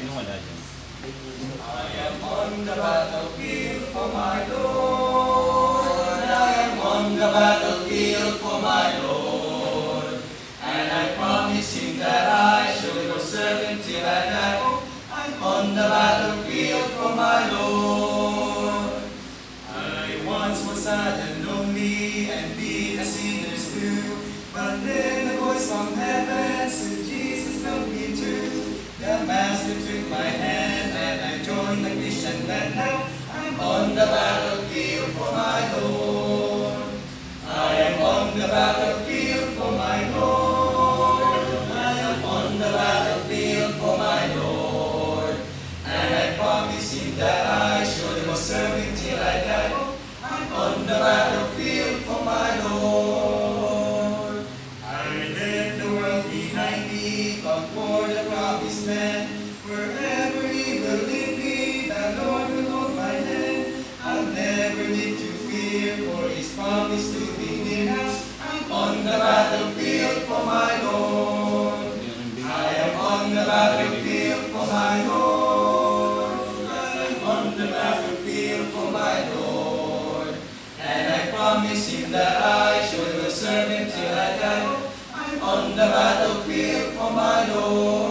I am on the battlefield for my Lord. I am on the battlefield for my Lord. And I promise him that I shall go serve him till I die. I'm on the battlefield for my Lord. I once was sad and lonely and being a sinner too. But then a voice from heaven said, Jesus loved me too. The Master took my hand and I joined the Christian band. Now I'm on the battlefield for my Lord. I am on the battlefield for my Lord. I am on the battlefield for my Lord. And I promise him that I should go serve him till I die. I'm on the battlefield for my Lord. I left the world behind me, come for the promised land. Wherever he will lead me, the Lord will hold my hand. I'll never need to fear, for his promise to be near now. I'm on the battlefield for my Lord. I am on the battlefield for my Lord. I am on the battlefield for my Lord. And I promise him that I should serve him till I die. I'm on the battlefield for my Lord.